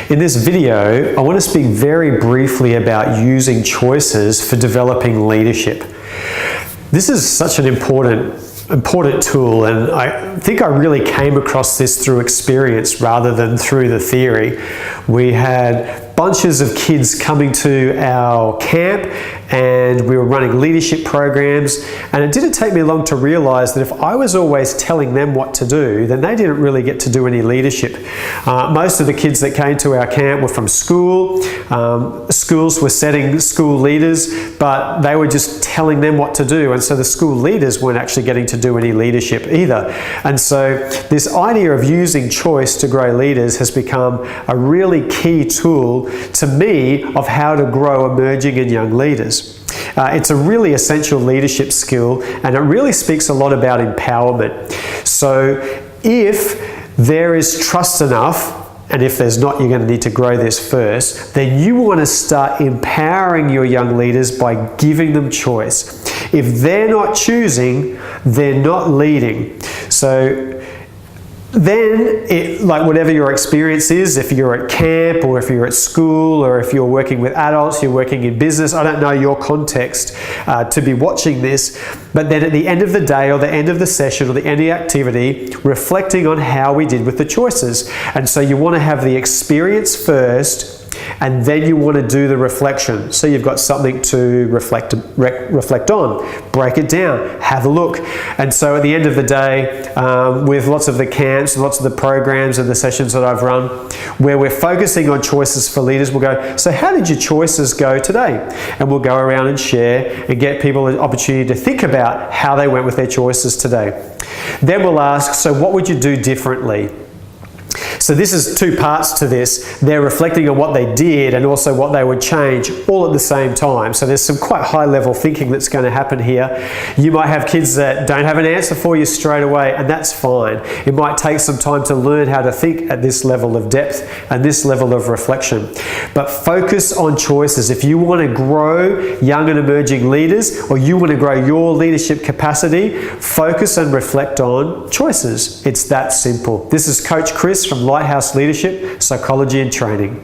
In this video, I want to speak very briefly about using choices for developing leadership. This is such an important tool, and I think I really came across this through experience rather than through the theory. We had bunches of kids coming to our camp and we were running leadership programs, and it didn't take me long to realize that if I was always telling them what to do, then they didn't really get to do any leadership. Most of the kids that came to our camp were from school. Schools were setting school leaders, but they were just telling them what to do, and so the school leaders weren't actually getting to do any leadership either. And so this idea of using choice to grow leaders has become a really key tool to me of how to grow emerging and young leaders. It's a really essential leadership skill, and it really speaks a lot about empowerment. So if there is trust enough, and if there's not, you're going to need to grow this first, then you want to start empowering your young leaders by giving them choice. If they're not choosing, they're not leading. So then, like whatever your experience is, if you're at camp or if you're at school or if you're working with adults, you're working in business, I don't know your context to be watching this, but then at the end of the day or the end of the session or the end of the activity, reflecting on how we did with the choices. And so you want to have the experience first, and then you want to do the reflection. So you've got something to reflect on, break it down, have a look. And so at the end of the day, with lots of the camps, lots of the programs and the sessions that I've run, where we're focusing on choices for leaders, we'll go, so how did your choices go today? And we'll go around and share and get people an opportunity to think about how they went with their choices today. Then we'll ask, so what would you do differently? So this is two parts to this. They're reflecting on what they did and also what they would change all at the same time. So there's some quite high level thinking that's going to happen here. You might have kids that don't have an answer for you straight away, and that's fine. It might take some time to learn how to think at this level of depth and this level of reflection. But focus on choices. If you want to grow young and emerging leaders, or you want to grow your leadership capacity, focus and reflect on choices. It's that simple. This is Coach Chris from Lighthouse Leadership, Psychology and Training.